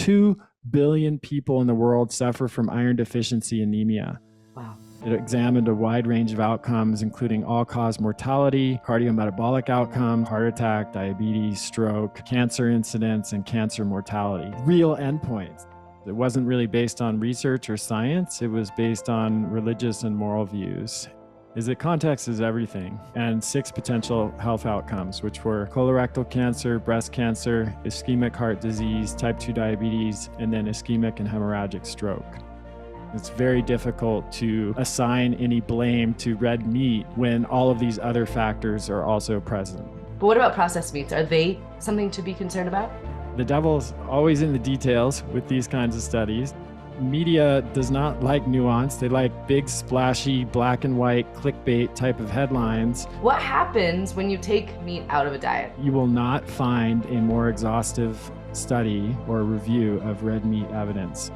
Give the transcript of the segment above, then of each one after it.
2 billion people in the world suffer from iron deficiency anemia. Wow. It examined a wide range of outcomes, including all-cause mortality, cardiometabolic outcomes, heart attack, diabetes, stroke, cancer incidence, and cancer mortality. Real endpoints. It wasn't really based on research or science. It was based on religious and moral views. Is that context is everything, and 6 potential health outcomes, which were colorectal cancer, breast cancer, ischemic heart disease, type 2 diabetes, and then ischemic and hemorrhagic stroke. It's very difficult to assign any blame to red meat when all of these other factors are also present. But what about processed meats? Are they something to be concerned about? The devil's always in the details with these kinds of studies. Media does not like nuance. They like big, splashy, black and white, clickbait type of headlines. What happens when you take meat out of a diet? You will not find a more exhaustive study or review of red meat evidence.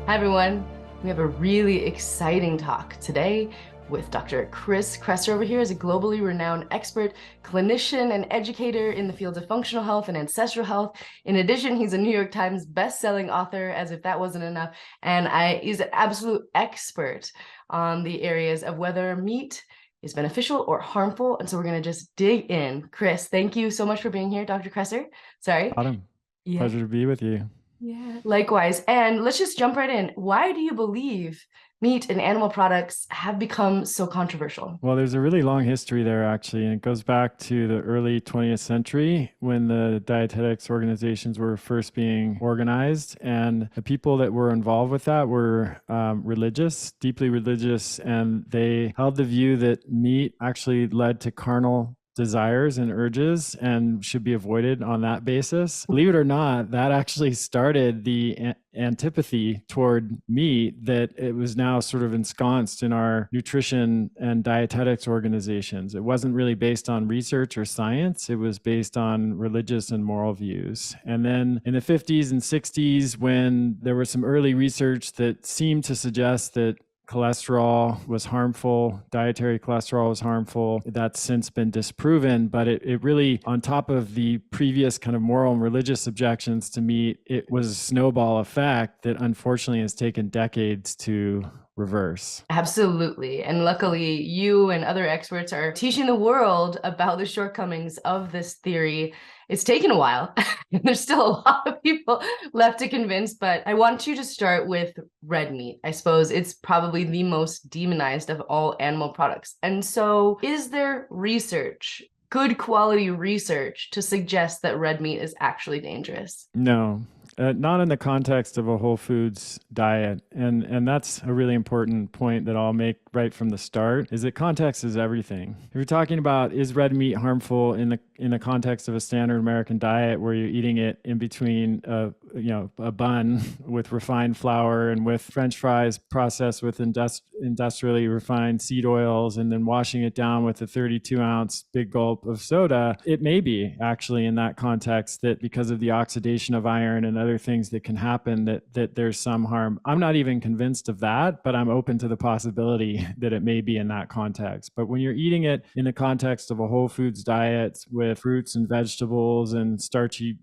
Hi everyone, we have a really exciting talk today with Dr. Chris Kresser over here is a globally renowned expert, clinician, and educator in the fields of functional health and ancestral health. In addition, he's a New York Times best-selling author, as if that wasn't enough, and he's an absolute expert on the areas of whether meat is beneficial or harmful, and so we're going to just dig in. Chris, thank you so much for being here, Dr. Kresser. Sorry. Autumn, pleasure to be with you. Yeah, likewise. And let's just jump right in. Why do you believe meat and animal products have become so controversial? Well, there's a really long history there, actually, and it goes back to the early 20th century when the dietetics organizations were first being organized. And the people that were involved with that were religious, deeply religious, and they held the view that meat actually led to carnal desires and urges and should be avoided on that basis. Believe it or not, that actually started the antipathy toward meat that it was now sort of ensconced in our nutrition and dietetics organizations. It wasn't really based on research or science. It was based on religious and moral views. And then in the 50s and 60s, when there was some early research that seemed to suggest that cholesterol was harmful, dietary cholesterol was harmful. That's since been disproven, but it really, on top of the previous kind of moral and religious objections to meat, it was a snowball effect that unfortunately has taken decades to reverse. Absolutely. And luckily, you and other experts are teaching the world about the shortcomings of this theory. It's taken a while. There's still a lot of people left to convince, but I want you to start with red meat. I suppose it's probably the most demonized of all animal products. And so is there research, good quality research, to suggest that red meat is actually dangerous? No. Not in the context of a whole foods diet. And that's a really important point that I'll make right from the start, is that context is everything. If you're talking about, is red meat harmful in the context of a standard American diet where you're eating it in between a bun with refined flour and with French fries processed with industrially refined seed oils and then washing it down with a 32-ounce big gulp of soda, it may be actually in that context that because of the oxidation of iron and other things that can happen that there's some harm. I'm not even convinced of that, but I'm open to the possibility that it may be in that context. But when you're eating it in the context of a whole foods diet with fruits and vegetables and starchy,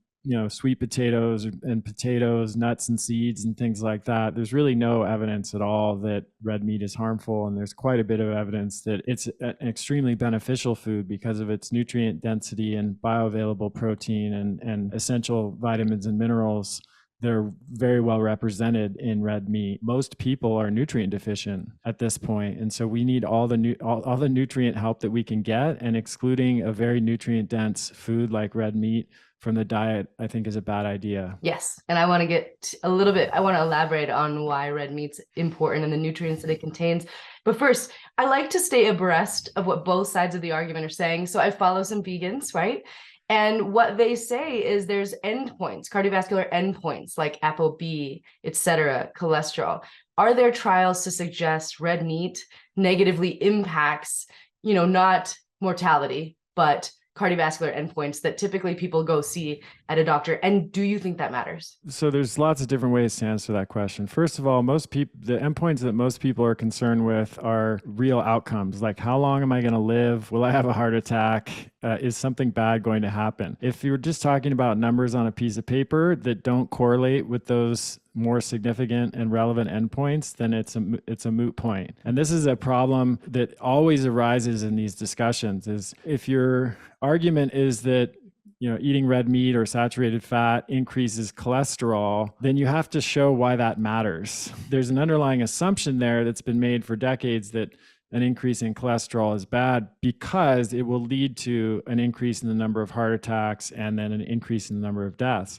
sweet potatoes and potatoes, nuts and seeds and things like that, there's really no evidence at all that red meat is harmful. And there's quite a bit of evidence that it's an extremely beneficial food because of its nutrient density and bioavailable protein and essential vitamins and minerals. They're very well represented in red meat. Most people are nutrient deficient at this point, and so we need all the nutrient help that we can get, and excluding a very nutrient dense food like red meat from the diet, I think, is a bad idea. Yes, and I want to get I want to elaborate on why red meat's important and the nutrients that it contains. But first, I like to stay abreast of what both sides of the argument are saying. So I follow some vegans, right? And what they say is there's endpoints, cardiovascular endpoints like ApoB, et cetera, cholesterol. Are there trials to suggest red meat negatively impacts, not mortality, but cardiovascular endpoints that typically people go see at a doctor? And do you think that matters? So there's lots of different ways to answer that question. First of all, the endpoints that most people are concerned with are real outcomes, like how long am I going to live? Will I have a heart attack? is something bad going to happen? If you're just talking about numbers on a piece of paper that don't correlate with those more significant and relevant endpoints, then it's a moot point. And this is a problem that always arises in these discussions, is if your argument is that eating red meat or saturated fat increases cholesterol, then you have to show why that matters. There's an underlying assumption there that's been made for decades that an increase in cholesterol is bad because it will lead to an increase in the number of heart attacks and then an increase in the number of deaths.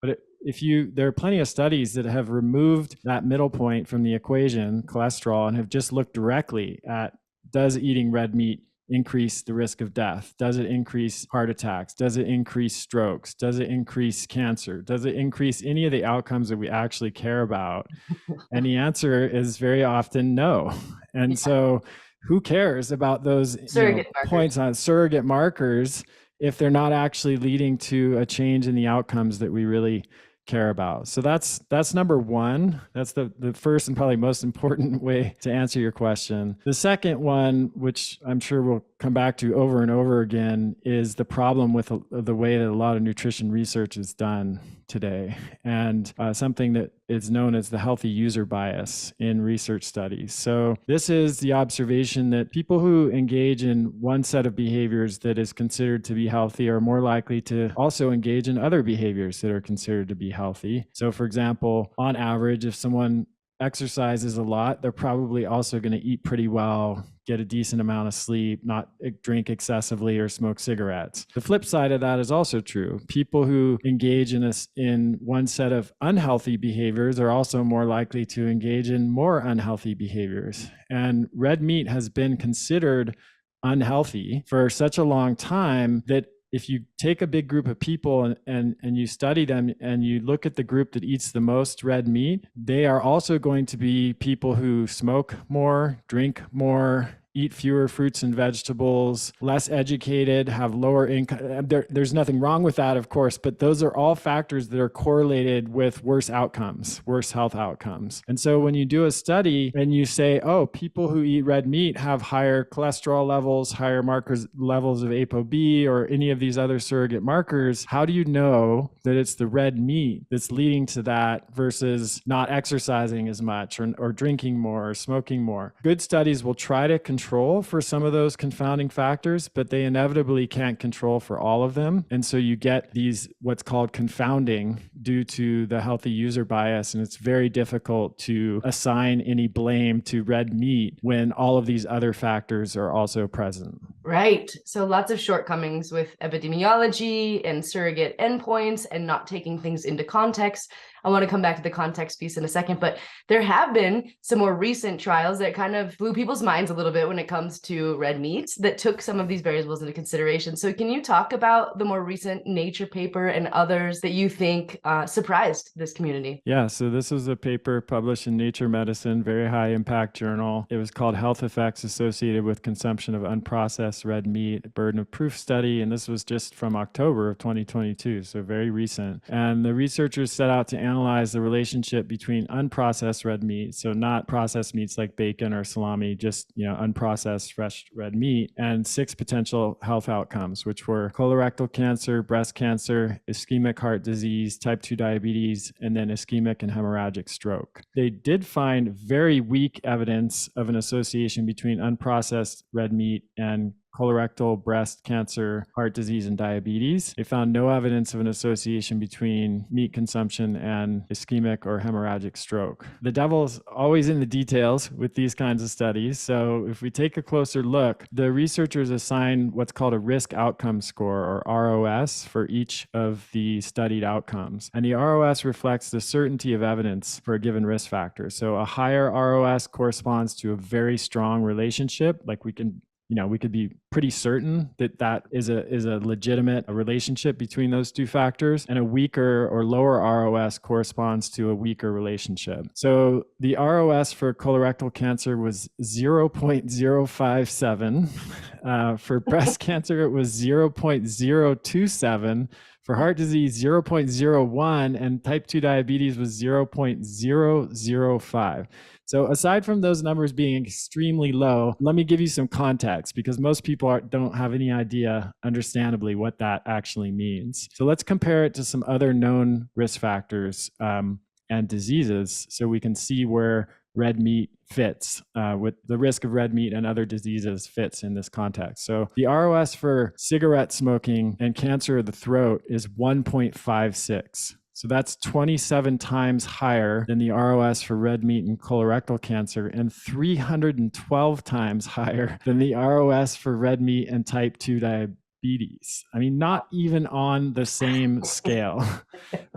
But there are plenty of studies that have removed that middle point from the equation, cholesterol, and have just looked directly at, does eating red meat increase the risk of death? Does it increase heart attacks? Does it increase strokes? Does it increase cancer? Does it increase any of the outcomes that we actually care about? And the answer is very often no. And so who cares about those points on surrogate markers if they're not actually leading to a change in the outcomes that we really care about? So that's number one. That's the first and probably most important way to answer your question. The second one, which I'm sure we'll come back to over and over again, is the problem with the way that a lot of nutrition research is done today, and something that is known as the healthy user bias in research studies. So this is the observation that people who engage in one set of behaviors that is considered to be healthy are more likely to also engage in other behaviors that are considered to be healthy. So for example, on average, if someone exercises a lot, they're probably also going to eat pretty well, get a decent amount of sleep, not drink excessively or smoke cigarettes. The flip side of that is also true. People who engage in one set of unhealthy behaviors are also more likely to engage in more unhealthy behaviors. And red meat has been considered unhealthy for such a long time that if you take a big group of people and you study them and you look at the group that eats the most red meat, they are also going to be people who smoke more, drink more, eat fewer fruits and vegetables, less educated, have lower income. There's nothing wrong with that, of course, but those are all factors that are correlated with worse outcomes, worse health outcomes. And so when you do a study and you say, oh, people who eat red meat have higher cholesterol levels, higher levels of ApoB, or any of these other surrogate markers, how do you know that it's the red meat that's leading to that versus not exercising as much or drinking more or smoking more? Good studies will try to control for some of those confounding factors, but they inevitably can't control for all of them. And so you get these, what's called confounding, due to the healthy user bias. And it's very difficult to assign any blame to red meat when all of these other factors are also present. Right. So lots of shortcomings with epidemiology and surrogate endpoints and not taking things into context. I want to come back to the context piece in a second, but there have been some more recent trials that kind of blew people's minds a little bit when it comes to red meats that took some of these variables into consideration. So can you talk about the more recent Nature paper and others that you think surprised this community? Yeah, so this was a paper published in Nature Medicine, very high impact journal. It was called Health Effects Associated with Consumption of Unprocessed Red Meat, Burden of Proof Study. And this was just from October of 2022, so very recent. And the researchers set out to analyze the relationship between unprocessed red meat, so not processed meats like bacon or salami, just unprocessed fresh red meat, and 6 potential health outcomes, which were colorectal cancer, breast cancer, ischemic heart disease, type 2 diabetes, and then ischemic and hemorrhagic stroke. They did find very weak evidence of an association between unprocessed red meat and colorectal, breast cancer, heart disease, and diabetes. They found no evidence of an association between meat consumption and ischemic or hemorrhagic stroke. The devil's always in the details with these kinds of studies. So if we take a closer look, the researchers assign what's called a risk outcome score, or ROS, for each of the studied outcomes. And the ROS reflects the certainty of evidence for a given risk factor. So a higher ROS corresponds to a very strong relationship, like we could be pretty certain that that is a legitimate relationship between those two factors, and a weaker or lower ROS corresponds to a weaker relationship. So the ROS for colorectal cancer was 0.057. For breast cancer, it was 0.027. For heart disease, 0.01, and type 2 diabetes was 0.005. So aside from those numbers being extremely low, let me give you some context because most people don't have any idea, understandably, what that actually means. So let's compare it to some other known risk factors and diseases so we can see where red meat fits, with the risk of red meat and other diseases fits in this context. So the ROS for cigarette smoking and cancer of the throat is 1.56. So that's 27 times higher than the ROS for red meat and colorectal cancer and 312 times higher than the ROS for red meat and type 2 diabetes. I mean, not even on the same scale.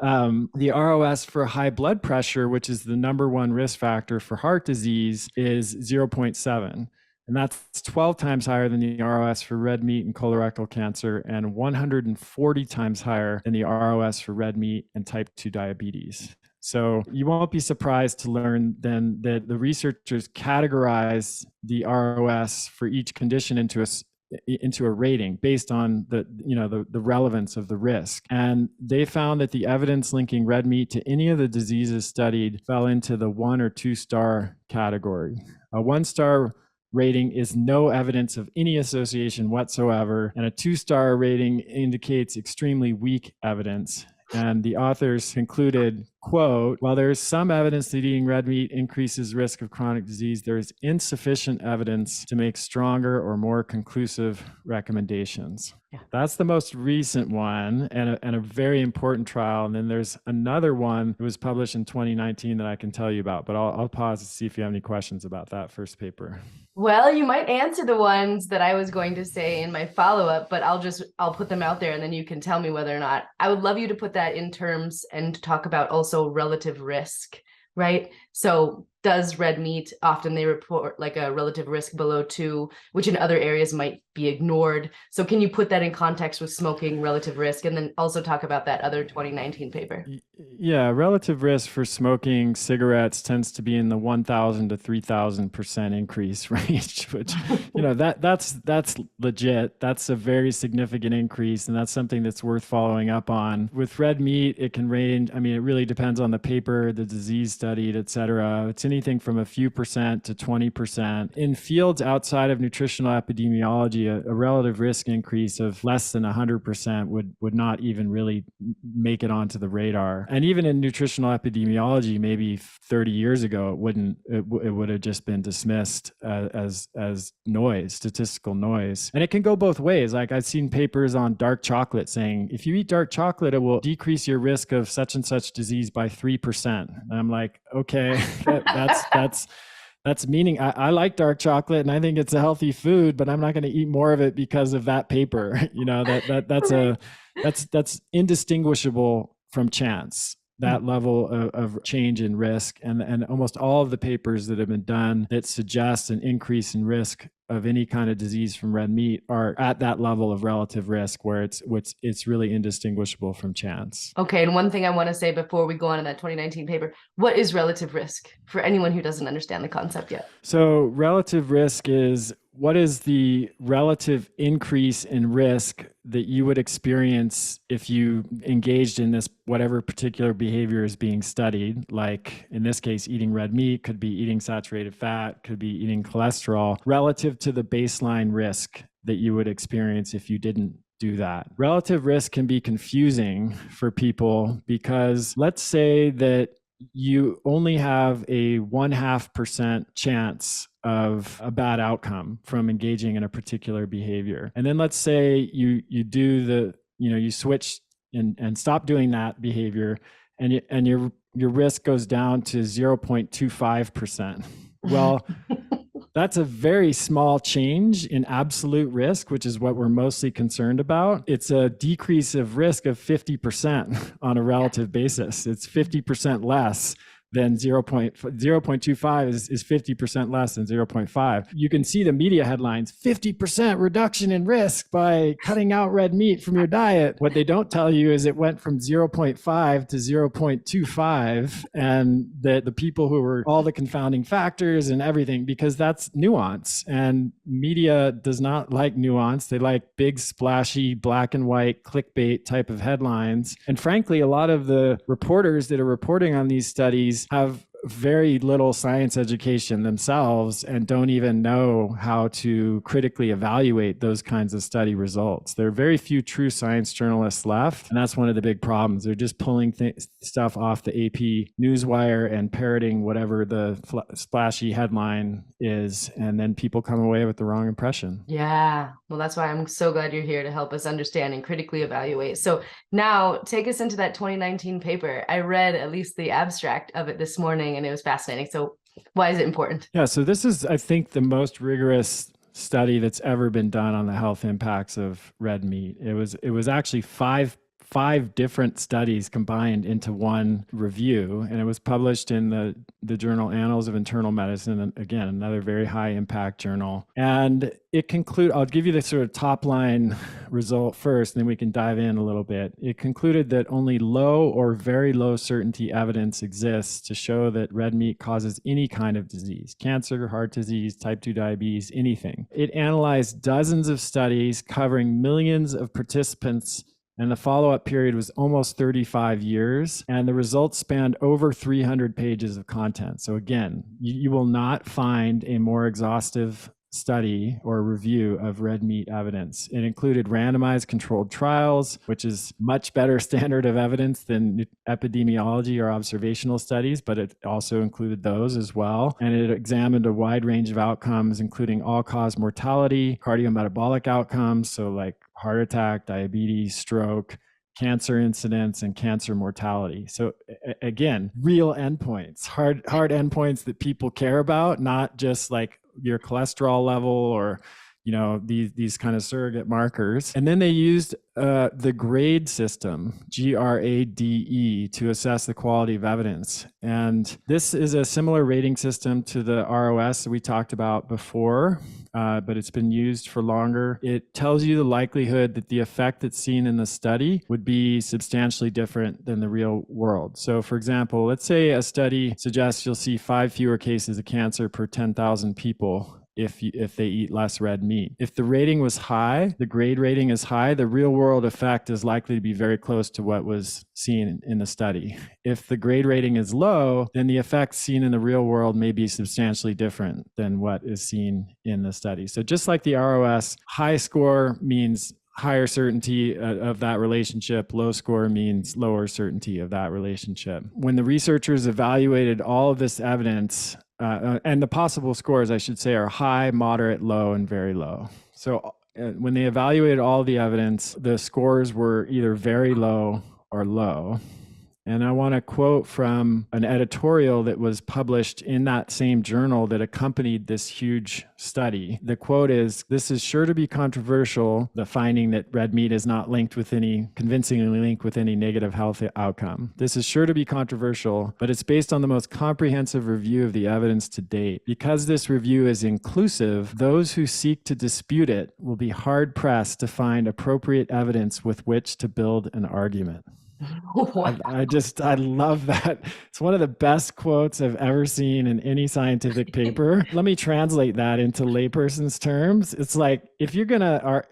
The ROS for high blood pressure, which is the number one risk factor for heart disease, is 0.7. And that's 12 times higher than the ROS for red meat and colorectal cancer and 140 times higher than the ROS for red meat and type 2 diabetes. So you won't be surprised to learn then that the researchers categorize the ROS for each condition into a rating based on the relevance of the risk. And they found that the evidence linking red meat to any of the diseases studied fell into the 1 or 2 star category. A 1-star rating is no evidence of any association whatsoever, and a 2-star rating indicates extremely weak evidence. And the authors concluded, quote, while there is some evidence that eating red meat increases risk of chronic disease, there is insufficient evidence to make stronger or more conclusive recommendations. Yeah. That's the most recent one and a very important trial. And then there's another one that was published in 2019 that I can tell you about, but I'll pause to see if you have any questions about that first paper. Well, you might answer the ones that I was going to say in my follow-up, but I'll put them out there and then you can tell me whether or not. I would love you to put that in terms and talk about also relative risk, right? So does red meat, often they report like a relative risk below 2, which in other areas might be ignored. So can you put that in context with smoking relative risk and then also talk about that other 2019 paper? Yeah, relative risk for smoking cigarettes tends to be in the 1,000 to 3,000% increase range, which, that's legit. That's a very significant increase, and that's something that's worth following up on. With red meat, it can range, it really depends on the paper, the disease studied, et cetera. It's anything from a few percent to 20%. In fields outside of nutritional epidemiology, a relative risk increase of less than 100% would not even really make it onto the radar. And even in nutritional epidemiology, maybe 30 years ago, it would have just been dismissed as noise, statistical noise. And it can go both ways. Like I've seen papers on dark chocolate saying, if you eat dark chocolate, it will decrease your risk of such and such disease by 3%. And I'm like, okay, that's meaning I like dark chocolate and I think it's a healthy food, but I'm not going to eat more of it because of that paper. That's indistinguishable from chance. That level of change in risk, and almost all of the papers that have been done that suggest an increase in risk of any kind of disease from red meat are at that level of relative risk where it's really indistinguishable from chance. Okay, and one thing I want to say before we go on in that 2019 paper, what is relative risk for anyone who doesn't understand the concept yet? So relative risk is what is the relative increase in risk that you would experience if you engaged in this, whatever particular behavior is being studied, like in this case, eating red meat, could be eating saturated fat, could be eating cholesterol, relative to the baseline risk that you would experience if you didn't do that. Relative risk can be confusing for people because let's say that you only have a 0.5% chance of a bad outcome from engaging in a particular behavior. And then let's say you do you switch and stop doing that behavior and your risk goes down to 0.25%. Well, that's a very small change in absolute risk, which is what we're mostly concerned about. It's a decrease of risk of 50% on a relative basis. It's 50% less then 0.25 is 50% less than 0.5. You can see the media headlines, 50% reduction in risk by cutting out red meat from your diet. What they don't tell you is it went from 0.5 to 0.25, and the people who were all the confounding factors and everything, because that's nuance. And media does not like nuance. They like big, splashy, black and white, clickbait type of headlines. And frankly, a lot of the reporters that are reporting on these studies have very little science education themselves and don't even know how to critically evaluate those kinds of study results. There are very few true science journalists left, and that's one of the big problems. They're just pulling stuff off the AP newswire and parroting whatever the splashy headline is, and then people come away with the wrong impression. Yeah, well, that's why I'm so glad you're here to help us understand and critically evaluate. So now take us into that 2019 paper. I read at least the abstract of it this morning, and it was fascinating. So why is it important? Yeah, so this is, I think, the most rigorous study that's ever been done on the health impacts of red meat. It was actually five different studies combined into one review, and it was published in the journal Annals of Internal Medicine, and again, another very high impact journal. And it I'll give you the sort of top line result first, and then we can dive in a little bit. It concluded that only low or very low certainty evidence exists to show that red meat causes any kind of disease, cancer, heart disease, type 2 diabetes, anything. It analyzed dozens of studies covering millions of participants, and the follow-up period was almost 35 years, and the results spanned over 300 pages of content. So again, you will not find a more exhaustive study or review of red meat evidence. It included randomized controlled trials, which is much better standard of evidence than epidemiology or observational studies, but it also included those as well. And it examined a wide range of outcomes, including all-cause mortality, cardiometabolic outcomes, so like heart attack, diabetes, stroke, cancer incidence, and cancer mortality. So again, real endpoints, hard endpoints that people care about, not just like your cholesterol level or these kind of surrogate markers. And then they used the grade system, GRADE, to assess the quality of evidence. And this is a similar rating system to the ROS that we talked about before, but it's been used for longer. It tells you the likelihood that the effect that's seen in the study would be substantially different than the real world. So for example, let's say a study suggests you'll see 5 fewer cases of cancer per 10,000 people if they eat less red meat. If the rating was high, the grade rating is high, the real world effect is likely to be very close to what was seen in the study. If the grade rating is low, then the effects seen in the real world may be substantially different than what is seen in the study. So just like the ROS, high score means higher certainty of that relationship, low score means lower certainty of that relationship. When the researchers evaluated all of this evidence, and the possible scores, I should say, are high, moderate, low, and very low. So when they evaluated all the evidence, the scores were either very low or low. And I want to quote from an editorial that was published in that same journal that accompanied this huge study. The quote is, "This is sure to be controversial, the finding that red meat is not convincingly linked with any negative health outcome. This is sure to be controversial, but it's based on the most comprehensive review of the evidence to date. Because this review is inclusive, those who seek to dispute it will be hard-pressed to find appropriate evidence with which to build an argument." Wow. I love that. It's one of the best quotes I've ever seen in any scientific paper. Let me translate that into layperson's terms. It's like, if you're gonna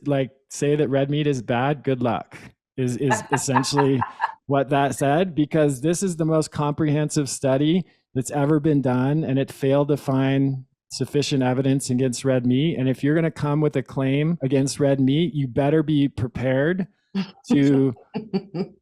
like say that red meat is bad, good luck, is essentially what that said, because this is the most comprehensive study that's ever been done, and it failed to find sufficient evidence against red meat. And if you're going to come with a claim against red meat, you better be prepared to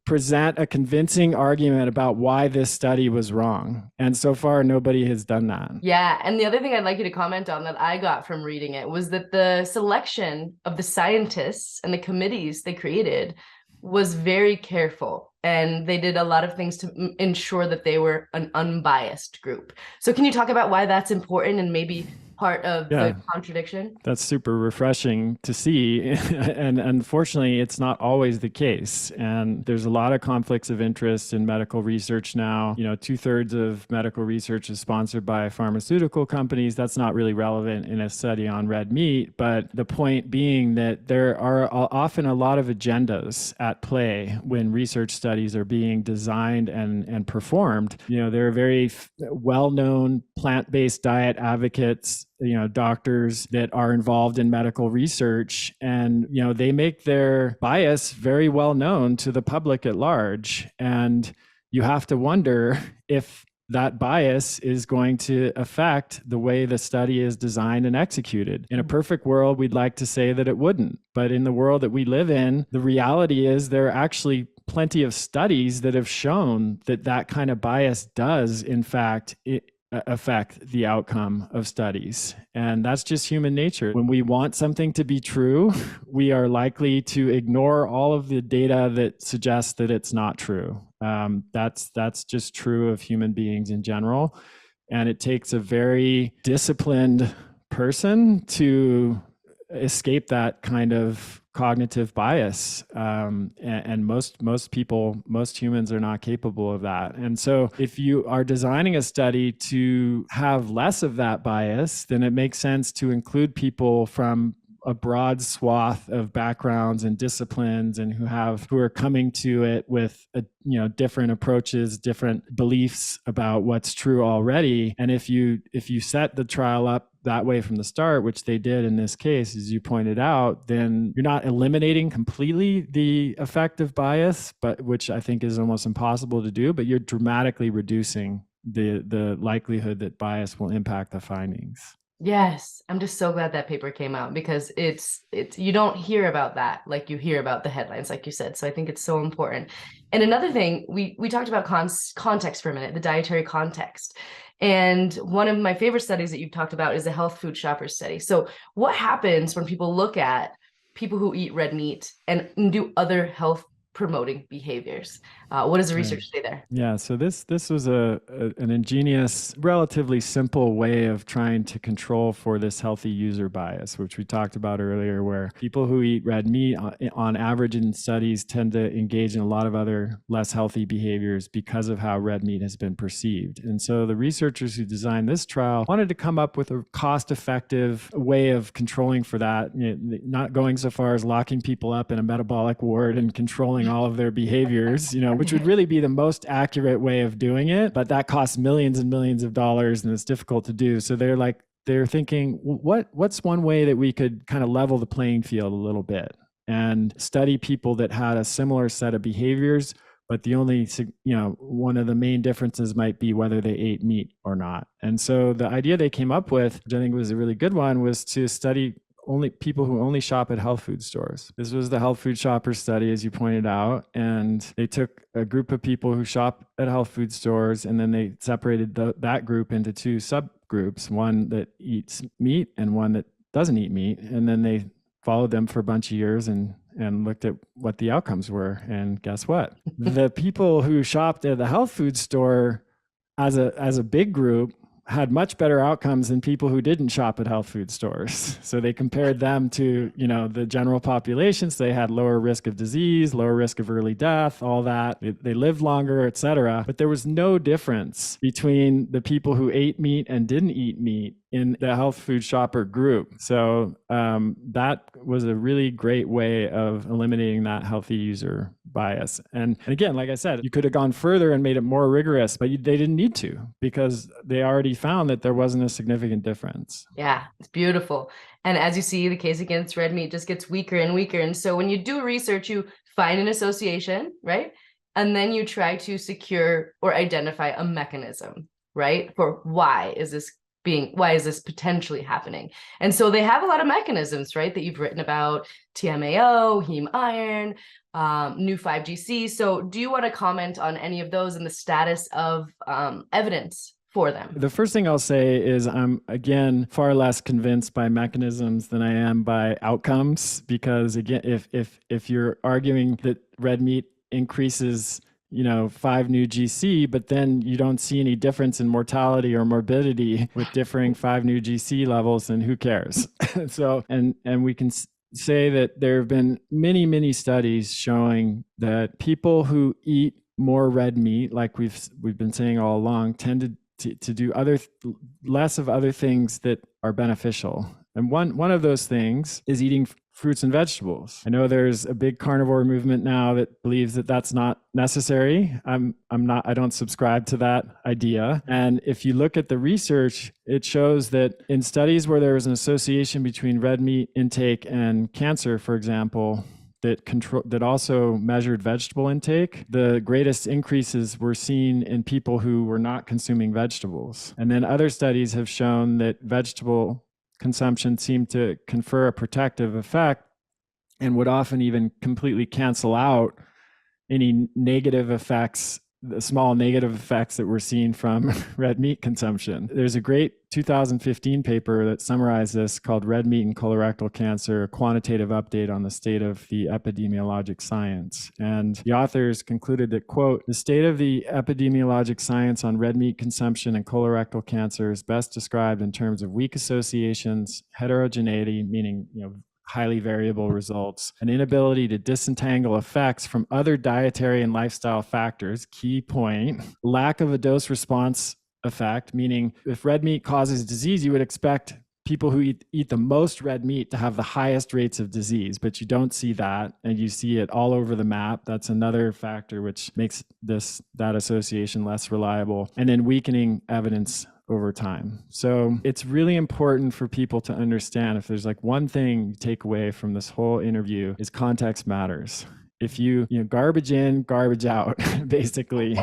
present a convincing argument about why this study was wrong. And so far, nobody has done that. Yeah. And the other thing I'd like you to comment on that I got from reading it was that the selection of the scientists and the committees they created was very careful. And they did a lot of things to ensure that they were an unbiased group. So can you talk about why that's important and maybe part of the Yeah. contradiction? That's super refreshing to see. And unfortunately, it's not always the case. And there's a lot of conflicts of interest in medical research now. 2/3 of medical research is sponsored by pharmaceutical companies. That's not really relevant in a study on red meat. But the point being that there are often a lot of agendas at play when research studies are being designed and performed. There are very well-known plant-based diet advocates, doctors that are involved in medical research, and they make their bias very well known to the public at large. And you have to wonder if that bias is going to affect the way the study is designed and executed. In a perfect world, we'd like to say that it wouldn't, but in the world that we live in, the reality is there are actually plenty of studies that have shown that that kind of bias does in fact affect the outcome of studies. And that's just human nature. When we want something to be true, we are likely to ignore all of the data that suggests that it's not true. That's just true of human beings in general. And it takes a very disciplined person to escape that kind of cognitive bias, and most people, most humans are not capable of that. And so if you are designing a study to have less of that bias, then it makes sense to include people from a broad swath of backgrounds and disciplines, and who are coming to it with different approaches, different beliefs about what's true already. And if you set the trial up that way from the start, which they did in this case, as you pointed out, then you're not eliminating completely the effect of bias, but which I think is almost impossible to do, but you're dramatically reducing the likelihood that bias will impact the findings. Yes, I'm just so glad that paper came out, because it's you don't hear about that like you hear about the headlines, like you said. So I think it's so important. And another thing, we talked about context for a minute, the dietary context. And one of my favorite studies that you've talked about is the health food shopper study. So what happens when people look at people who eat red meat and do other health promoting behaviors? What does the research say there? Yeah, so this was an ingenious, relatively simple way of trying to control for this healthy user bias, which we talked about earlier, where people who eat red meat on average in studies tend to engage in a lot of other less healthy behaviors because of how red meat has been perceived. And so the researchers who designed this trial wanted to come up with a cost-effective way of controlling for that, not going so far as locking people up in a metabolic ward and controlling all of their behaviors, which would really be the most accurate way of doing it, but that costs millions and millions of dollars and it's difficult to do. So they're thinking, what's one way that we could kind of level the playing field a little bit and study people that had a similar set of behaviors, but the only, one of the main differences might be whether they ate meat or not. And so the idea they came up with, which I think was a really good one, was to study only people who only shop at health food stores. This was the health food shopper study, as you pointed out, and they took a group of people who shop at health food stores, and then they separated that group into two subgroups, one that eats meat and one that doesn't eat meat, and then they followed them for a bunch of years and looked at what the outcomes were. And guess what? The people who shopped at the health food store as a big group had much better outcomes than people who didn't shop at health food stores. So they compared them to, the general population. So they had lower risk of disease, lower risk of early death, all that. They lived longer, et cetera. But there was no difference between the people who ate meat and didn't eat meat in the health food shopper group. So that was a really great way of eliminating that healthy user bias. And again, like I said, you could have gone further and made it more rigorous, but they didn't need to, because they already found that there wasn't a significant difference. Yeah, it's beautiful. And as you see, the case against red meat just gets weaker and weaker. And so when you do research, you find an association, right? And then you try to secure or identify a mechanism, right? For why is this potentially happening? And so they have a lot of mechanisms, right, that you've written about: TMAO, heme iron, new 5GC. So do you want to comment on any of those and the status of evidence for them? The first thing I'll say is I'm, again, far less convinced by mechanisms than I am by outcomes, because again, if you're arguing that red meat increases 5 new GC, but then you don't see any difference in mortality or morbidity with differing 5 new GC levels, then who cares? So, and we can say that there have been many, many studies showing that people who eat more red meat, like we've been saying all along, tend to do less of other things that are beneficial. And one of those things is eating fruits and vegetables. I know there's a big carnivore movement now that believes that that's not necessary. I don't subscribe to that idea. And if you look at the research, it shows that in studies where there was an association between red meat intake and cancer, for example, that also measured vegetable intake, the greatest increases were seen in people who were not consuming vegetables. And then other studies have shown that vegetable consumption seemed to confer a protective effect and would often even completely cancel out any negative effects, the small negative effects that we're seeing from red meat consumption. There's a great 2015 paper that summarized this called Red Meat and Colorectal Cancer, a quantitative update on the state of the epidemiologic science. And the authors concluded that, quote, the state of the epidemiologic science on red meat consumption and colorectal cancer is best described in terms of weak associations, heterogeneity, meaning, highly variable results, an inability to disentangle effects from other dietary and lifestyle factors, key point, lack of a dose response effect, meaning if red meat causes disease, you would expect people who eat the most red meat to have the highest rates of disease, but you don't see that, and you see it all over the map. That's another factor which makes that association less reliable. And then weakening evidence over time. So it's really important for people to understand, if there's like one thing you take away from this whole interview, is context matters. If you garbage in, garbage out, basically.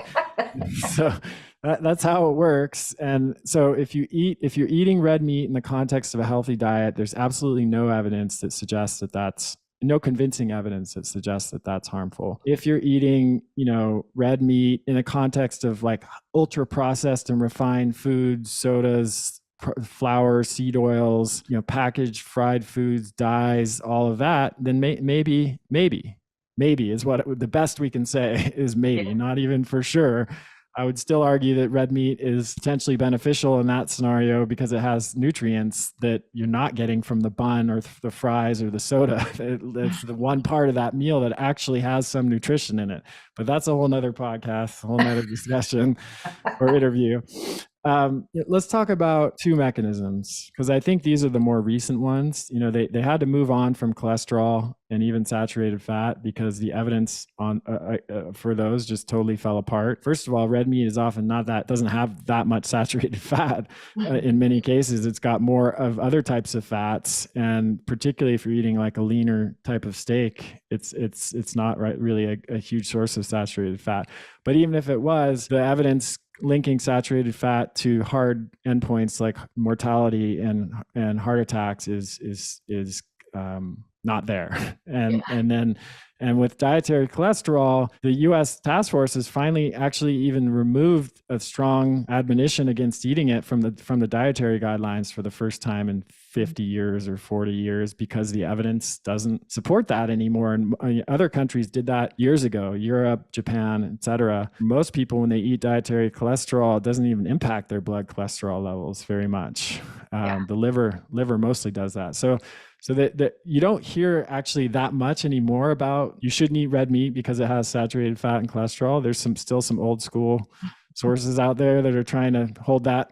So that's how it works. And so if you're eating red meat in the context of a healthy diet, there's absolutely no evidence that suggests that that's no convincing evidence that suggests that that's harmful. If you're eating, red meat in a context of like ultra processed and refined foods, sodas, flour, seed oils, packaged fried foods, dyes, all of that, then maybe is what the best we can say is maybe, yeah. Not even for sure. I would still argue that red meat is potentially beneficial in that scenario because it has nutrients that you're not getting from the bun or the fries or the soda. It's the one part of that meal that actually has some nutrition in it. But that's a whole nother podcast, a whole nother discussion or interview. Let's talk about two mechanisms, because I think these are the more recent ones. They had to move on from cholesterol and even saturated fat because the evidence on for those just totally fell apart. First of all, red meat is often doesn't have that much saturated fat. In many cases, it's got more of other types of fats, and particularly if you're eating like a leaner type of steak, it's not really a huge source of saturated fat. But even if it was, the evidence linking saturated fat to hard endpoints like mortality and heart attacks is not there. And with dietary cholesterol, the U.S. task force has finally actually even removed a strong admonition against eating it from the dietary guidelines for the first time in 50 years or 40 years, because the evidence doesn't support that anymore. And other countries did that years ago, Europe, Japan, etc. Most people, when they eat dietary cholesterol, it doesn't even impact their blood cholesterol levels very much. The liver mostly does that. So that you don't hear actually that much anymore about you shouldn't eat red meat because it has saturated fat and cholesterol. There's still some old school sources out there that are trying to hold that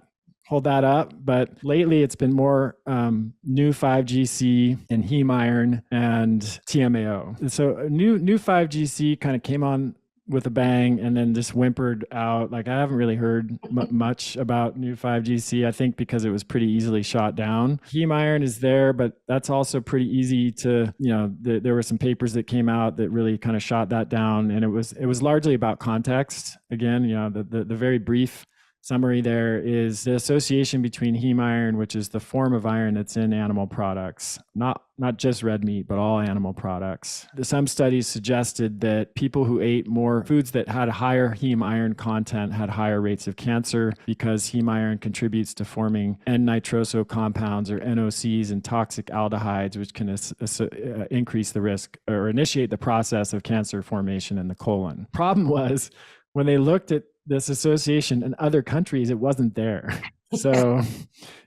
up. But lately it's been more new 5GC and heme iron and TMAO. So new 5GC kind of came on with a bang and then just whimpered out. Like I haven't really heard much about new 5GC, I think because it was pretty easily shot down. Heme iron is there, but that's also pretty easy to, there were some papers that came out that really kind of shot that down. And it was largely about context. Again, the very brief summary there is the association between heme iron, which is the form of iron that's in animal products, not just red meat, but all animal products. Some studies suggested that people who ate more foods that had a higher heme iron content had higher rates of cancer because heme iron contributes to forming N-nitroso compounds or NOCs and toxic aldehydes, which can increase the risk or initiate the process of cancer formation in the colon. Problem was, when they looked at this association in other countries, it wasn't there. So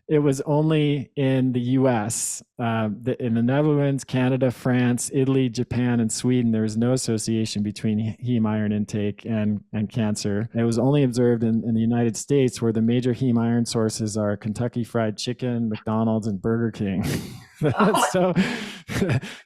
it was only in the US, in the Netherlands, Canada, France, Italy, Japan, and Sweden. There was no association between heme iron intake and cancer. It was only observed in the United States, where the major heme iron sources are Kentucky Fried Chicken, McDonald's, and Burger King.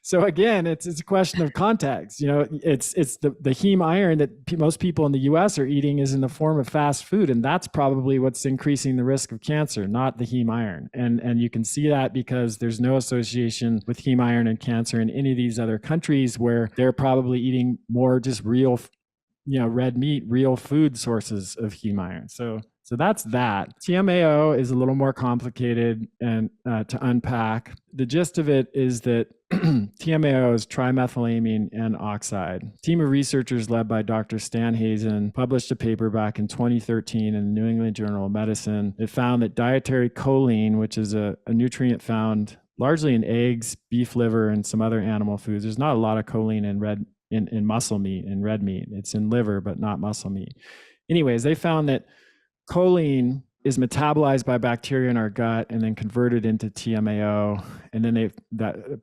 So again, it's a question of context. It's the heme iron that most people in the US are eating is in the form of fast food, and that's probably what's increasing the risk of cancer, not the heme iron. And you can see that because there's no association with heme iron and cancer in any of these other countries, where they're probably eating more just real, red meat, real food sources of heme iron. So that's that. TMAO is a little more complicated and to unpack. The gist of it is that TMAO is trimethylamine and oxide. A team of researchers led by Dr. Stan Hazen published a paper back in 2013 in the New England Journal of Medicine. It found that dietary choline, which is a nutrient found largely in eggs, beef liver, and some other animal foods. There's not a lot of choline in muscle meat, in red meat. It's in liver, but not muscle meat. Anyways, they found that choline is metabolized by bacteria in our gut and then converted into TMAO. And then they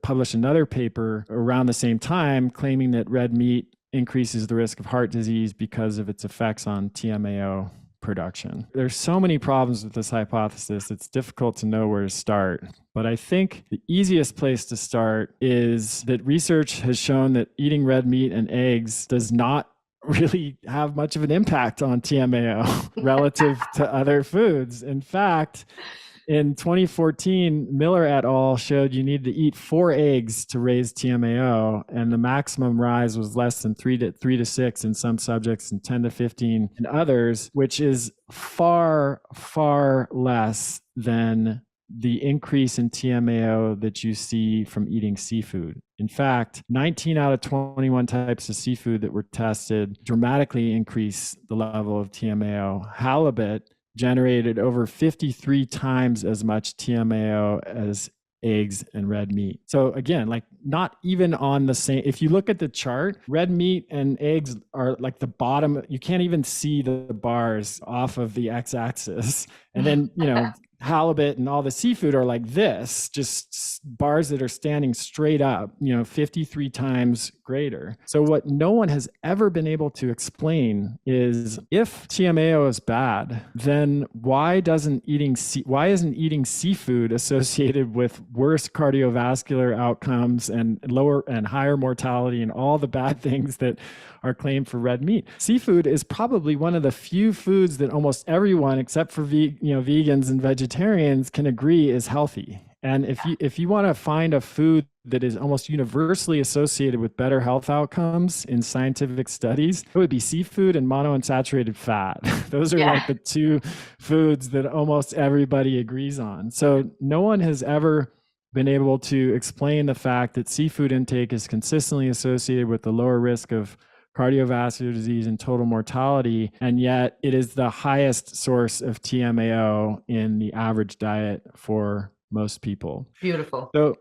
published another paper around the same time claiming that red meat increases the risk of heart disease because of its effects on TMAO production. There's so many problems with this hypothesis, it's difficult to know where to start. But I think the easiest place to start is that research has shown that eating red meat and eggs does not really have much of an impact on TMAO relative to other foods. In fact, in 2014, Miller et al. Showed you need to eat 4 eggs to raise TMAO, and the maximum rise was less than 3 to 6 in some subjects and 10 to 15 in others, which is far, far less than the increase in TMAO that you see from eating seafood. In fact, 19 out of 21 types of seafood that were tested dramatically increase the level of TMAO. Halibut generated over 53 times as much TMAO as eggs and red meat. So again, like not even on the same, if you look at the chart, red meat and eggs are like the bottom, you can't even see the bars off of the x-axis. And then, halibut and all the seafood are like this, just bars that are standing straight up, 53 times greater. So what no one has ever been able to explain is, if TMAO is bad, then why isn't eating seafood associated with worse cardiovascular outcomes and lower and higher mortality and all the bad things that are claimed for red meat? Seafood is probably one of the few foods that almost everyone, except for vegans and vegetarians, can agree is healthy. And if you want to find a food that is almost universally associated with better health outcomes in scientific studies, it would be seafood and monounsaturated fat. Those are like the 2 foods that almost everybody agrees on. So no one has ever been able to explain the fact that seafood intake is consistently associated with the lower risk of cardiovascular disease and total mortality, and yet it is the highest source of TMAO in the average diet for most people. Beautiful. So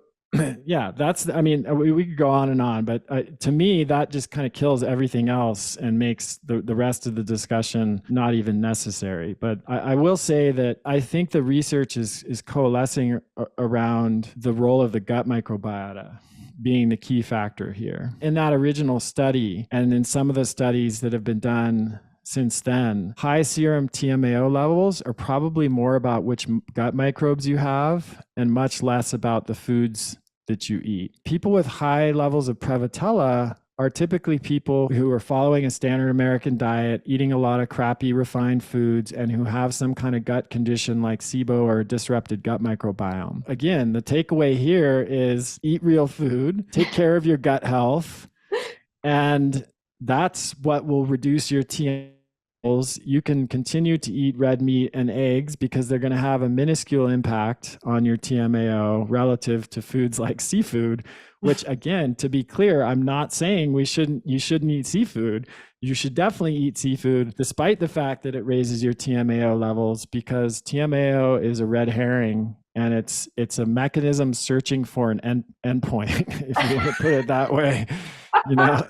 yeah, we could go on and on, but to me, that just kind of kills everything else and makes the rest of the discussion not even necessary. But I will say that I think the research is coalescing around the role of the gut microbiota being the key factor here. In that original study, and in some of the studies that have been done since then, high serum TMAO levels are probably more about which gut microbes you have and much less about the foods that you eat. People with high levels of Prevotella are typically people who are following a standard American diet, eating a lot of crappy refined foods, and who have some kind of gut condition like SIBO or a disrupted gut microbiome. Again, the takeaway here is eat real food, take care of your gut health, and that's what will reduce your TMAO you can continue to eat red meat and eggs because they're going to have a minuscule impact on your TMAO relative to foods like seafood, which again, to be clear, I'm not saying you shouldn't eat seafood. You should definitely eat seafood despite the fact that it raises your TMAO levels, because TMAO is a red herring and it's a mechanism searching for an endpoint, if you want to put it that way. You know,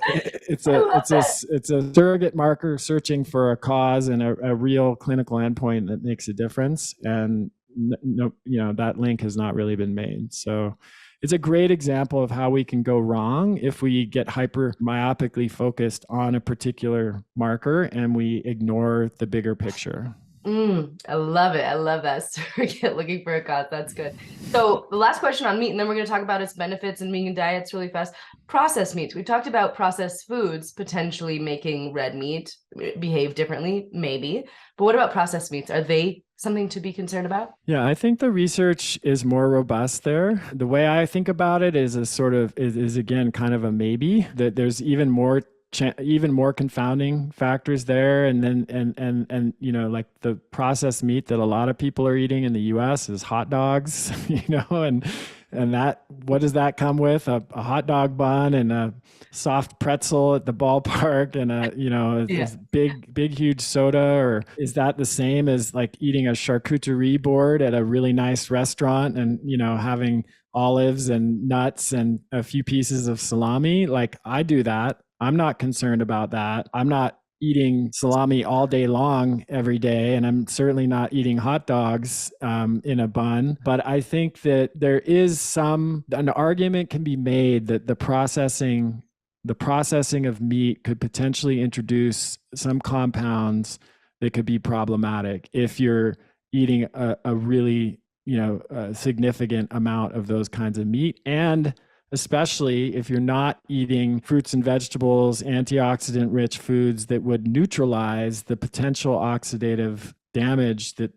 it's a surrogate marker searching for a cause and a real clinical endpoint that makes a difference. And no, you know, that link has not really been made. So it's a great example of how we can go wrong if we get hyper myopically focused on a particular marker and we ignore the bigger picture. I love it. I love that. Surrogate looking for a cause. That's good. So the last question on meat, and then we're going to talk about its benefits and vegan diets really fast. Processed meats. We talked about processed foods potentially making red meat behave differently, maybe. But what about processed meats? Are they something to be concerned about? Yeah, I think the research is more robust there. The way I think about it is a sort of is again kind of a maybe, that there's even more confounding factors there. And then and you know, like the processed meat that a lot of people are eating in the US is hot dogs, you know, and that, what does that come with? A hot dog bun and a soft pretzel at the ballpark and a, you know, this big huge soda? Or is that the same as like eating a charcuterie board at a really nice restaurant and, you know, having olives and nuts and a few pieces of salami? Like, I do that. I'm not concerned about that. I'm not eating salami all day long every day, and I'm certainly not eating hot dogs in a bun. But I think that there is an argument can be made that the processing of meat could potentially introduce some compounds that could be problematic if you're eating a really, you know, a significant amount of those kinds of meat, and especially if you're not eating fruits and vegetables, antioxidant rich foods that would neutralize the potential oxidative damage that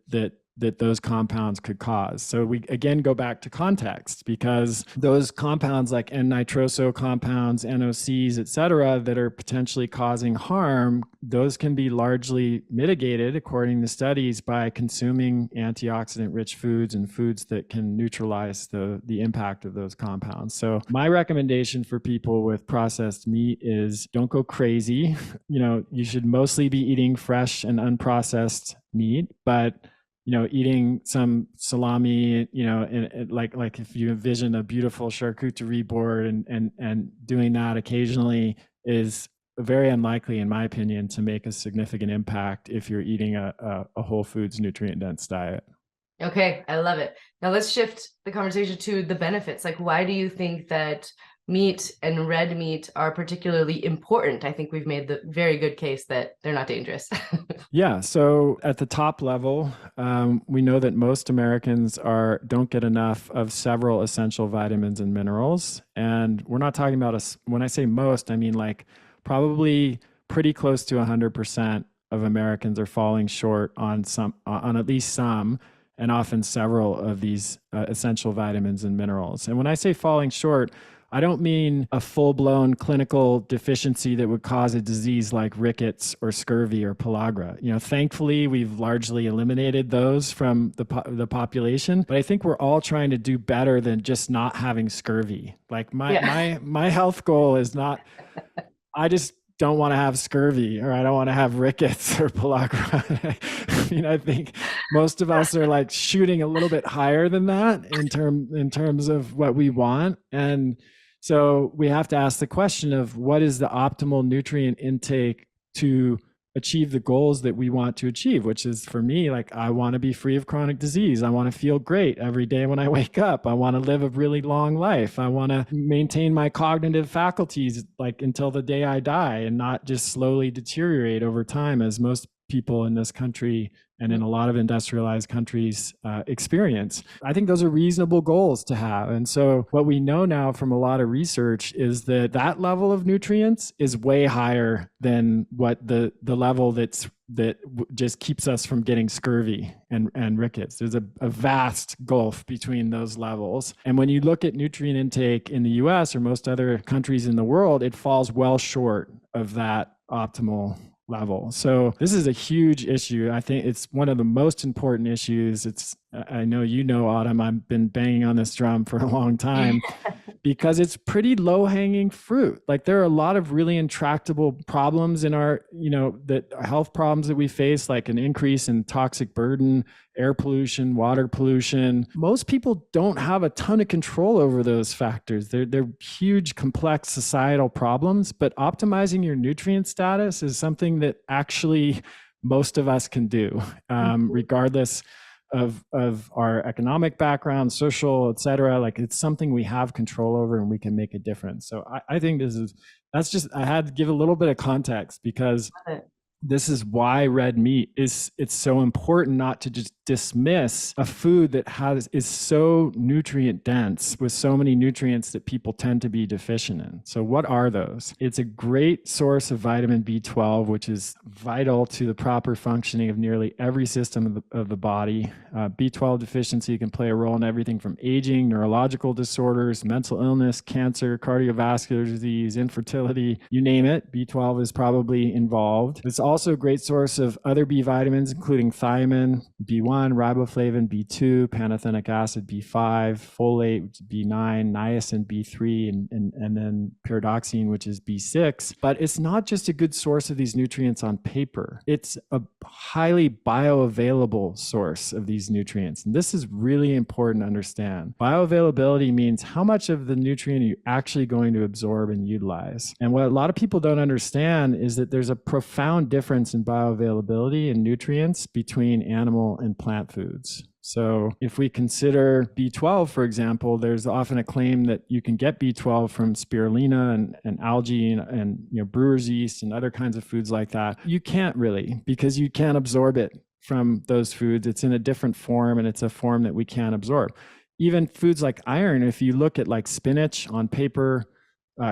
those compounds could cause. So we again go back to context, because those compounds like N-nitroso compounds, NOCs, et cetera, that are potentially causing harm, those can be largely mitigated according to studies by consuming antioxidant rich foods and foods that can neutralize the impact of those compounds. So my recommendation for people with processed meat is don't go crazy. You know, you should mostly be eating fresh and unprocessed meat, but you know, eating some salami, you know, like if you envision a beautiful charcuterie board and doing that occasionally is very unlikely, in my opinion, to make a significant impact if you're eating a whole foods nutrient dense diet. Okay, I love it. Now let's shift the conversation to the benefits. Like, why do you think that meat and red meat are particularly important? I think we've made the very good case that they're not dangerous. Yeah. So at the top level, we know that most Americans don't get enough of several essential vitamins and minerals. And we're not talking about when I say most, I mean like probably pretty close to 100% of Americans are falling short on at least some, and often several of these essential vitamins and minerals. And when I say falling short, I don't mean a full-blown clinical deficiency that would cause a disease like rickets or scurvy or pellagra. You know, thankfully, we've largely eliminated those from the population. But I think we're all trying to do better than just not having scurvy. Like my health goal is not, I just don't want to have scurvy, or I don't want to have rickets or pellagra. I mean, I think most of us are like shooting a little bit higher than that in terms of what we want. And so we have to ask the question of what is the optimal nutrient intake to achieve the goals that we want to achieve, which is, for me, like, I want to be free of chronic disease. I want to feel great every day when I wake up. I want to live a really long life. I want to maintain my cognitive faculties like until the day I die and not just slowly deteriorate over time, as most people in this country and in a lot of industrialized countries experience. I think those are reasonable goals to have. And so what we know now from a lot of research is that that level of nutrients is way higher than what the level that just keeps us from getting scurvy and rickets. There's a vast gulf between those levels. And when you look at nutrient intake in the US or most other countries in the world, it falls well short of that optimal level. So this is a huge issue. I think it's one of the most important issues. I know you know, Autumn, I've been banging on this drum for a long time because it's pretty low hanging fruit. Like there are a lot of really intractable problems in our, that health problems that we face, like an increase in toxic burden, air pollution, water pollution. Most people don't have a ton of control over those factors. They're huge, complex societal problems, but optimizing your nutrient status is something that actually most of us can do, regardless of our economic background, social, et cetera. Like it's something we have control over and we can make a difference. So I think I had to give a little bit of context because this is why red meat it's so important not to just dismiss a food that is so nutrient dense with so many nutrients that people tend to be deficient in. So what are those? It's a great source of vitamin B12, which is vital to the proper functioning of nearly every system of the body. B12 deficiency can play a role in everything from aging, neurological disorders, mental illness, cancer, cardiovascular disease, infertility, you name it. B12 is probably involved. It's also a great source of other B vitamins, including thiamine, B1, riboflavin, B2, pantothenic acid, B5, folate, which is B9, niacin, B3, and then pyridoxine, which is B6. But it's not just a good source of these nutrients on paper. It's a highly bioavailable source of these nutrients. And this is really important to understand. Bioavailability means how much of the nutrient are you actually going to absorb and utilize. And what a lot of people don't understand is that there's a profound difference in bioavailability and nutrients between animal and plant foods. So if we consider B12, for example, there's often a claim that you can get B12 from spirulina and algae and brewer's yeast and other kinds of foods like that. You can't really, because you can't absorb it from those foods. It's in a different form, and it's a form that we can't absorb. Even foods like iron, if you look at like spinach on paper,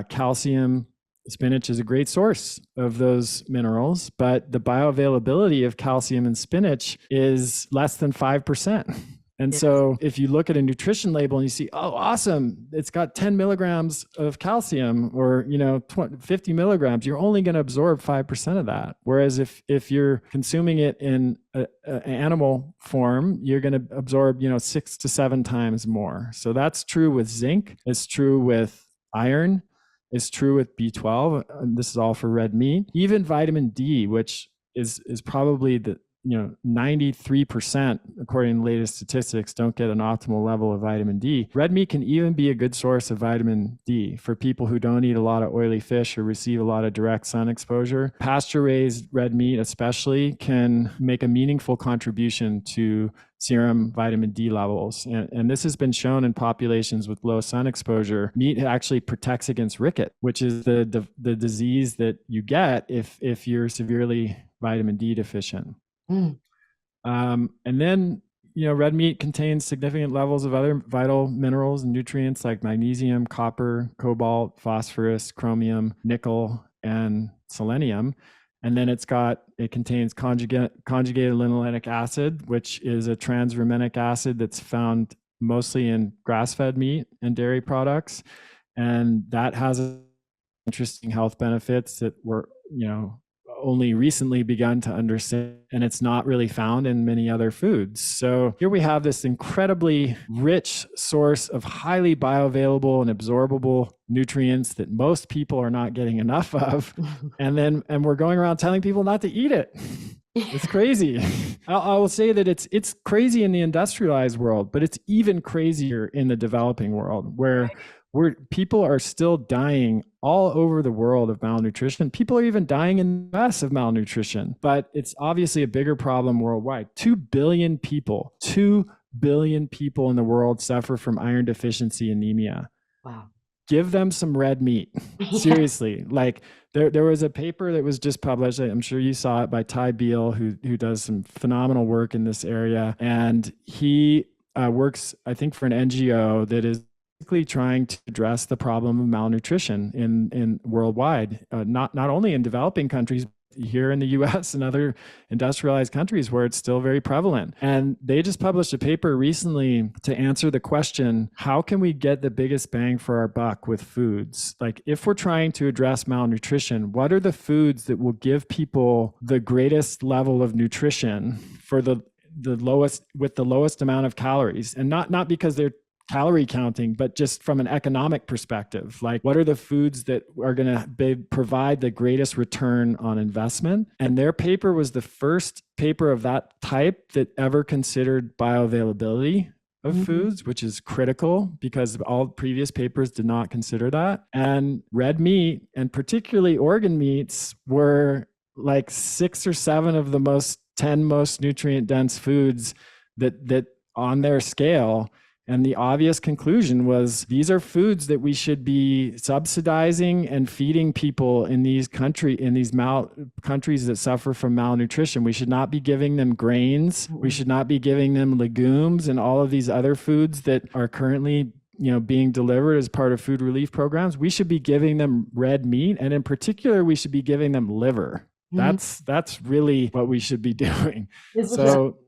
calcium, spinach is a great source of those minerals, but the bioavailability of calcium in spinach is less than 5%. And so if you look at a nutrition label and you see, oh, awesome, it's got 10 milligrams of calcium or, 50 milligrams, you're only going to absorb 5% of that. Whereas if you're consuming it in an animal form, you're going to absorb, 6 to 7 times more. So that's true with zinc. It's true with iron. It's true with B12. This is all for red meat. Even vitamin D, which is probably the 93%, according to the latest statistics, don't get an optimal level of vitamin D. Red meat can even be a good source of vitamin D for people who don't eat a lot of oily fish or receive a lot of direct sun exposure. Pasture-raised red meat especially can make a meaningful contribution to serum vitamin D levels. And this has been shown in populations with low sun exposure. Meat actually protects against ricket, which is the disease that you get if you're severely vitamin D deficient. And then, red meat contains significant levels of other vital minerals and nutrients like magnesium, copper, cobalt, phosphorus, chromium, nickel, and selenium. And then it contains conjugated linoleic acid, which is a transraminic acid that's found mostly in grass-fed meat and dairy products. And that has interesting health benefits that were, only recently begun to understand, and it's not really found in many other foods. So here we have this incredibly rich source of highly bioavailable and absorbable nutrients that most people are not getting enough of. And we're going around telling people not to eat it. It's crazy. I will say that it's crazy in the industrialized world, but it's even crazier in the developing world where people are still dying all over the world of malnutrition. People are even dying in the US of malnutrition, but it's obviously a bigger problem worldwide. 2 billion people in the world suffer from iron deficiency anemia. Wow. Give them some red meat. Seriously. Like there was a paper that was just published. I'm sure you saw it, by Ty Beal, who does some phenomenal work in this area. And he works, I think, for an NGO that is trying to address the problem of malnutrition in worldwide, not only in developing countries, here in the US and other industrialized countries where it's still very prevalent. And they just published a paper recently to answer the question, how can we get the biggest bang for our buck with foods? Like, if we're trying to address malnutrition, what are the foods that will give people the greatest level of nutrition for the lowest, with the lowest amount of calories? And not because they're calorie counting, but just from an economic perspective, like, what are the foods that are going to provide the greatest return on investment? And their paper was the first paper of that type that ever considered bioavailability of foods, which is critical because all previous papers did not consider that. And red meat, and particularly organ meats, were like 6 or 7 of the 10 most nutrient dense foods that on their scale. And the obvious conclusion was, these are foods that we should be subsidizing and feeding people in these countries that suffer from malnutrition. We should not be giving them grains. We should not be giving them legumes and all of these other foods that are currently, being delivered as part of food relief programs. We should be giving them red meat, and in particular, we should be giving them liver. That's really what we should be doing. So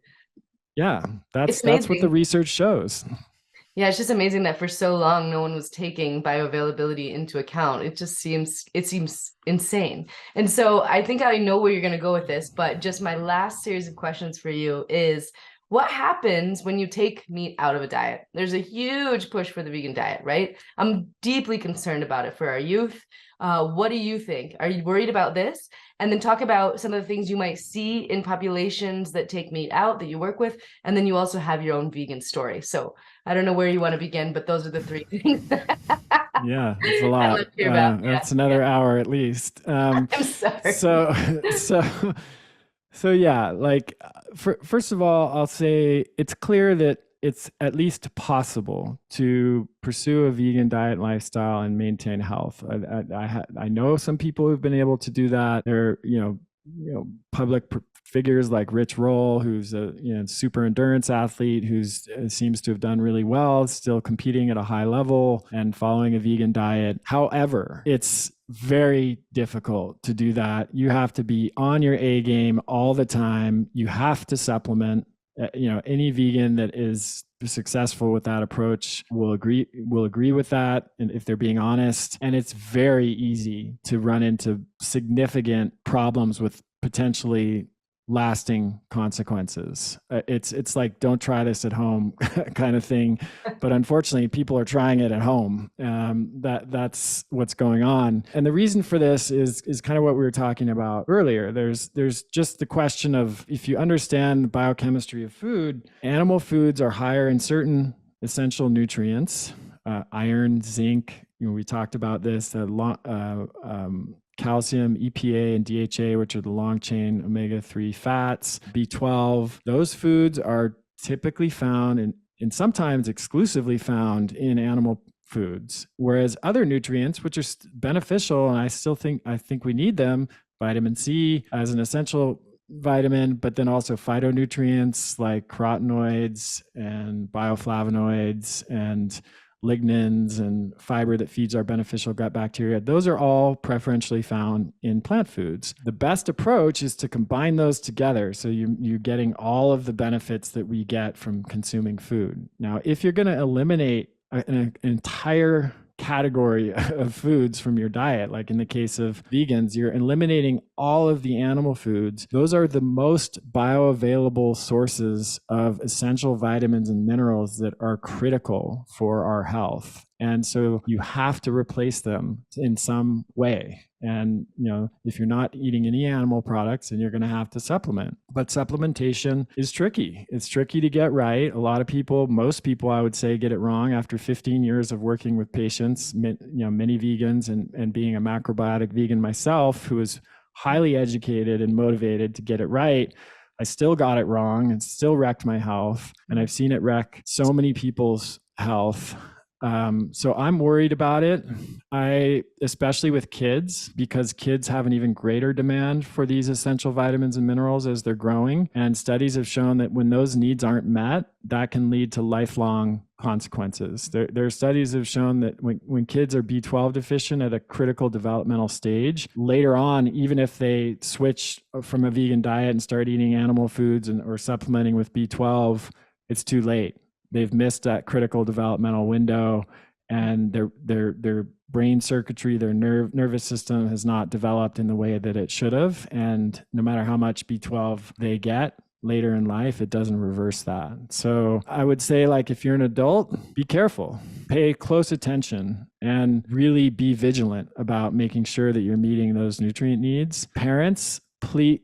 yeah, that's what the research shows. Yeah, it's just amazing that for so long no one was taking bioavailability into account. It seems insane. And so I think I know where you're going to go with this, but just my last series of questions for you is, what happens when you take meat out of a diet? There's a huge push for the vegan diet, right? I'm deeply concerned about it for our youth. What do you think? Are you worried about this? And then talk about some of the things you might see in populations that take meat out that you work with. And then you also have your own vegan story. So I don't know where you want to begin, but those are the 3 things. Yeah, it's a lot. That's another hour at least. I'm sorry. So yeah, like, first of all, I'll say it's clear that it's at least possible to pursue a vegan diet lifestyle and maintain health. I know some people who've been able to do that. They're, public figures like Rich Roll, who's a super endurance athlete who seems to have done really well, still competing at a high level and following a vegan diet. However, it's very difficult to do that. You have to be on your A game all the time. You have to supplement. Any vegan that is successful with that approach will agree with that, and if they're being honest. And it's very easy to run into significant problems with potentially lasting consequences. It's like, don't try this at home kind of thing. But unfortunately, people are trying it at home. That's what's going on. And the reason for this is kind of what we were talking about earlier. There's just the question of, if you understand the biochemistry of food, animal foods are higher in certain essential nutrients, iron, zinc. We talked about this, calcium, EPA, and DHA, which are the long chain omega-3 fats, B12. Those foods are typically found and sometimes exclusively found in animal foods, whereas other nutrients, which are beneficial, and I think we need them, vitamin C as an essential vitamin, but then also phytonutrients like carotenoids and bioflavonoids and lignans and fiber that feeds our beneficial gut bacteria. Those are all preferentially found in plant foods. The best approach is to combine those together, so you're getting all of the benefits that we get from consuming food. Now, if you're going to eliminate an entire category of foods from your diet, like in the case of vegans, you're eliminating all of the animal foods. Those are the most bioavailable sources of essential vitamins and minerals that are critical for our health. And so you have to replace them in some way. And, if you're not eating any animal products, then you're going to have to supplement. But supplementation is tricky. It's tricky to get right. A lot of people, most people, I would say, get it wrong. After 15 years of working with patients, many vegans, and being a macrobiotic vegan myself, who was highly educated and motivated to get it right, I still got it wrong and still wrecked my health. And I've seen it wreck so many people's health. So I'm worried about it. Especially with kids, because kids have an even greater demand for these essential vitamins and minerals as they're growing. And studies have shown that when those needs aren't met, that can lead to lifelong consequences. There are studies that have shown that when kids are B12 deficient at a critical developmental stage, later on, even if they switch from a vegan diet and start eating animal foods or supplementing with B12, it's too late. They've missed that critical developmental window, and their brain circuitry, their nervous system has not developed in the way that it should have. And no matter how much B12 they get later in life, it doesn't reverse that. So I would say, like, if you're an adult, be careful, pay close attention, and really be vigilant about making sure that you're meeting those nutrient needs. Parents, please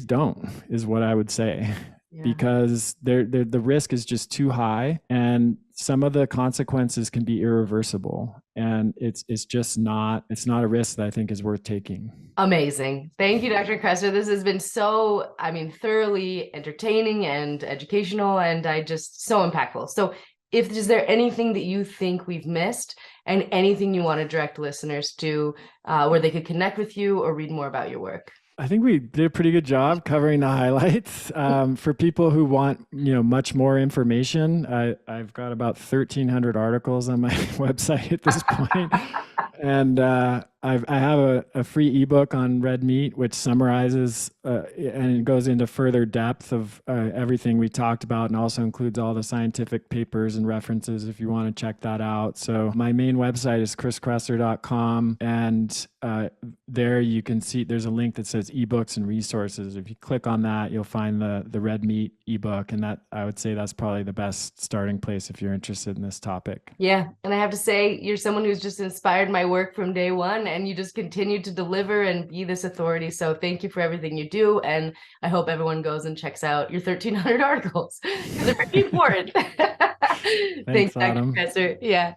don't, is what I would say. Yeah. Because the risk is just too high, and some of the consequences can be irreversible, and it's not a risk that I think is worth taking. Amazing. Thank you, Dr. Kresser. This has been so, thoroughly entertaining and educational, and so impactful. So is there anything that you think we've missed, and anything you want to direct listeners to where they could connect with you or read more about your work? I think we did a pretty good job covering the highlights. For people who want, much more information, I've got about 1,300 articles on my website at this point. And I have a free ebook on red meat, which summarizes and it goes into further depth of everything we talked about, and also includes all the scientific papers and references if you want to check that out. So my main website is chriskresser.com, and there you can see there's a link that says ebooks and resources. If you click on that, you'll find the red meat ebook, and that, I would say, that's probably the best starting place if you're interested in this topic. Yeah, and I have to say, you're someone who's just inspired my work from day one, and you just continue to deliver and be this authority. So thank you for everything you do, and I hope everyone goes and checks out your 1,300 articles because they're pretty important. Thanks, Dr. Kresser. Yeah.